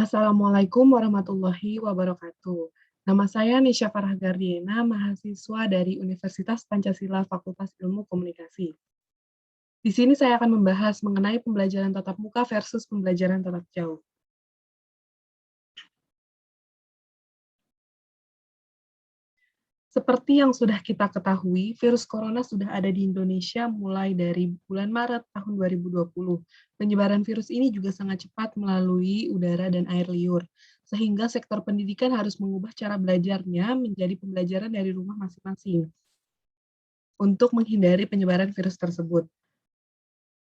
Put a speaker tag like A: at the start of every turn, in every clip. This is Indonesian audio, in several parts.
A: Assalamualaikum warahmatullahi wabarakatuh. Nama saya Nisha Farah Gardiena, mahasiswa dari Universitas Pancasila Fakultas Ilmu Komunikasi. Di sini saya akan membahas mengenai pembelajaran tatap muka versus pembelajaran tatap jauh. Seperti yang sudah kita ketahui, virus corona sudah ada di Indonesia mulai dari bulan Maret tahun 2020. Penyebaran virus ini juga sangat cepat melalui udara dan air liur, sehingga sektor pendidikan harus mengubah cara belajarnya menjadi pembelajaran dari rumah masing-masing untuk menghindari penyebaran virus tersebut.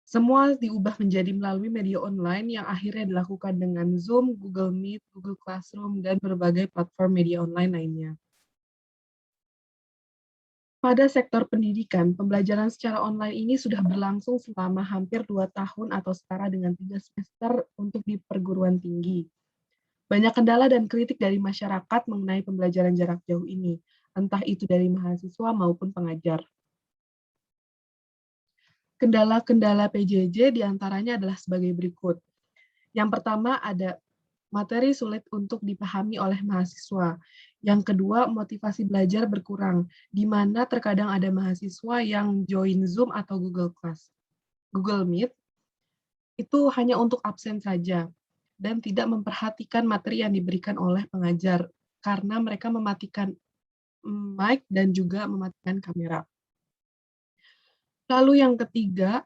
A: Semua diubah menjadi melalui media online yang akhirnya dilakukan dengan Zoom, Google Meet, Google Classroom, dan berbagai platform media online lainnya. Pada sektor pendidikan, pembelajaran secara online ini sudah berlangsung selama hampir 2 tahun atau setara dengan 3 semester untuk di perguruan tinggi. Banyak kendala dan kritik dari masyarakat mengenai pembelajaran jarak jauh ini, entah itu dari mahasiswa maupun pengajar. Kendala-kendala PJJ diantaranya adalah sebagai berikut. Yang pertama ada materi sulit untuk dipahami oleh mahasiswa. Yang kedua, motivasi belajar berkurang, di mana terkadang ada mahasiswa yang join Zoom atau Google Meet, itu hanya untuk absen saja, dan tidak memperhatikan materi yang diberikan oleh pengajar, karena mereka mematikan mic dan juga mematikan kamera. Lalu yang ketiga,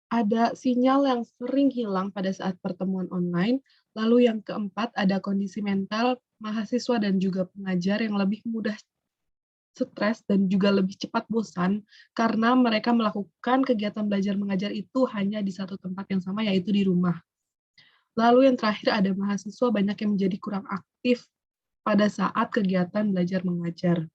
A: ada sinyal yang sering hilang pada saat pertemuan online. Lalu yang keempat, ada kondisi mental mahasiswa dan juga pengajar yang lebih mudah stres dan juga lebih cepat bosan karena mereka melakukan kegiatan belajar mengajar itu hanya di satu tempat yang sama, yaitu di rumah. Lalu yang terakhir, ada mahasiswa banyak yang menjadi kurang aktif pada saat kegiatan belajar mengajar.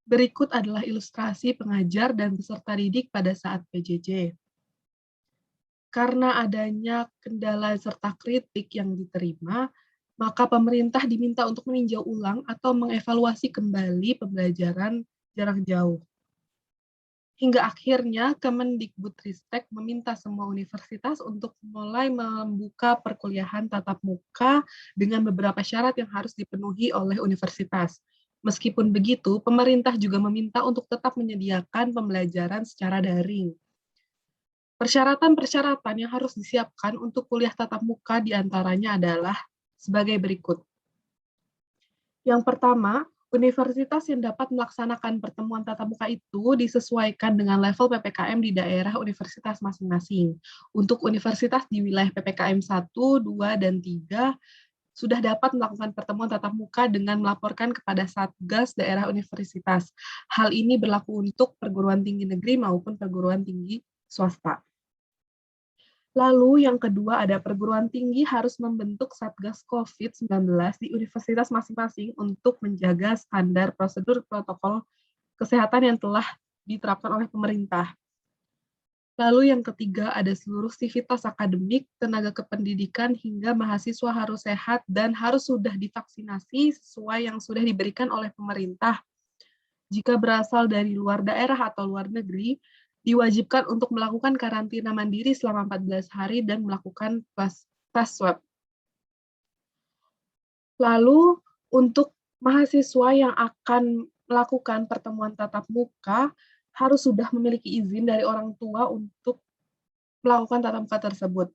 A: Berikut adalah ilustrasi pengajar dan peserta didik pada saat PJJ. Karena adanya kendala serta kritik yang diterima, maka pemerintah diminta untuk meninjau ulang atau mengevaluasi kembali pembelajaran jarak jauh. Hingga akhirnya Kemendikbudristek meminta semua universitas untuk mulai membuka perkuliahan tatap muka dengan beberapa syarat yang harus dipenuhi oleh universitas. Meskipun begitu, pemerintah juga meminta untuk tetap menyediakan pembelajaran secara daring. Persyaratan-persyaratan yang harus disiapkan untuk kuliah tatap muka diantaranya adalah sebagai berikut. Yang pertama, universitas yang dapat melaksanakan pertemuan tatap muka itu disesuaikan dengan level PPKM di daerah universitas masing-masing. Untuk universitas di wilayah PPKM 1, 2, dan 3, sudah dapat melakukan pertemuan tatap muka dengan melaporkan kepada Satgas daerah universitas. Hal ini berlaku untuk perguruan tinggi negeri maupun perguruan tinggi swasta. Lalu yang kedua, ada perguruan tinggi harus membentuk Satgas COVID-19 di universitas masing-masing untuk menjaga standar prosedur protokol kesehatan yang telah diterapkan oleh pemerintah. Lalu yang ketiga, ada seluruh sivitas akademik, tenaga kependidikan, hingga mahasiswa harus sehat dan harus sudah divaksinasi sesuai yang sudah diberikan oleh pemerintah. Jika berasal dari luar daerah atau luar negeri, diwajibkan untuk melakukan karantina mandiri selama 14 hari dan melakukan tes swab. Lalu, untuk mahasiswa yang akan melakukan pertemuan tatap muka, harus sudah memiliki izin dari orang tua untuk melakukan tatap muka tersebut.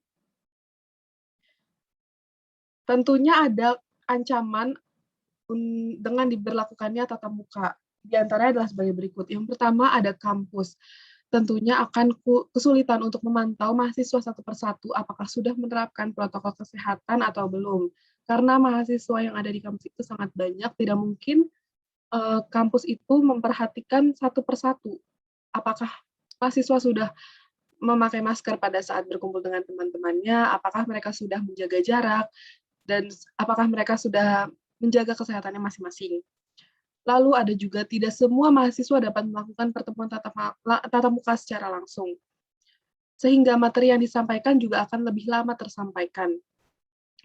A: Tentunya ada ancaman dengan diberlakukannya tatap muka. Di antaranya adalah sebagai berikut. Yang pertama, ada kampus. Tentunya akan kesulitan untuk memantau mahasiswa satu persatu apakah sudah menerapkan protokol kesehatan atau belum. Karena mahasiswa yang ada di kampus itu sangat banyak, tidak mungkin kampus itu memperhatikan satu persatu. Apakah mahasiswa sudah memakai masker pada saat berkumpul dengan teman-temannya, apakah mereka sudah menjaga jarak, dan apakah mereka sudah menjaga kesehatannya masing-masing. Lalu ada juga tidak semua mahasiswa dapat melakukan pertemuan tatap muka secara langsung. Sehingga materi yang disampaikan juga akan lebih lama tersampaikan.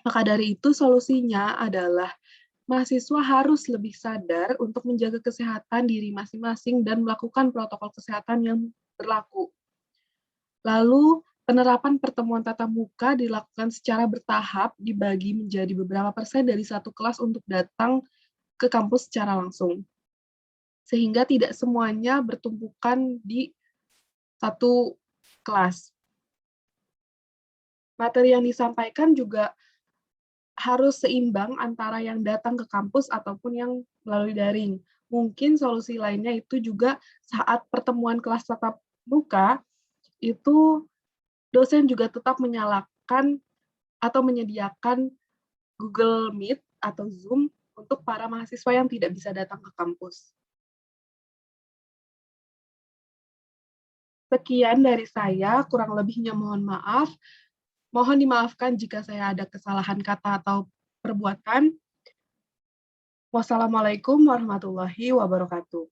A: Maka dari itu solusinya adalah mahasiswa harus lebih sadar untuk menjaga kesehatan diri masing-masing dan melakukan protokol kesehatan yang berlaku. Lalu Penerapan pertemuan tatap muka dilakukan secara bertahap, dibagi menjadi beberapa persen dari satu kelas untuk datang ke kampus secara langsung, sehingga tidak semuanya bertumpukan di satu kelas. Materi yang disampaikan juga harus seimbang antara yang datang ke kampus ataupun yang melalui daring. Mungkin solusi lainnya itu juga saat pertemuan kelas tatap muka, itu dosen juga tetap menyalakan atau menyediakan Google Meet atau Zoom untuk para mahasiswa yang tidak bisa datang ke kampus. Sekian dari saya, kurang lebihnya mohon maaf. Mohon dimaafkan jika saya ada kesalahan kata atau perbuatan. Wassalamualaikum warahmatullahi wabarakatuh.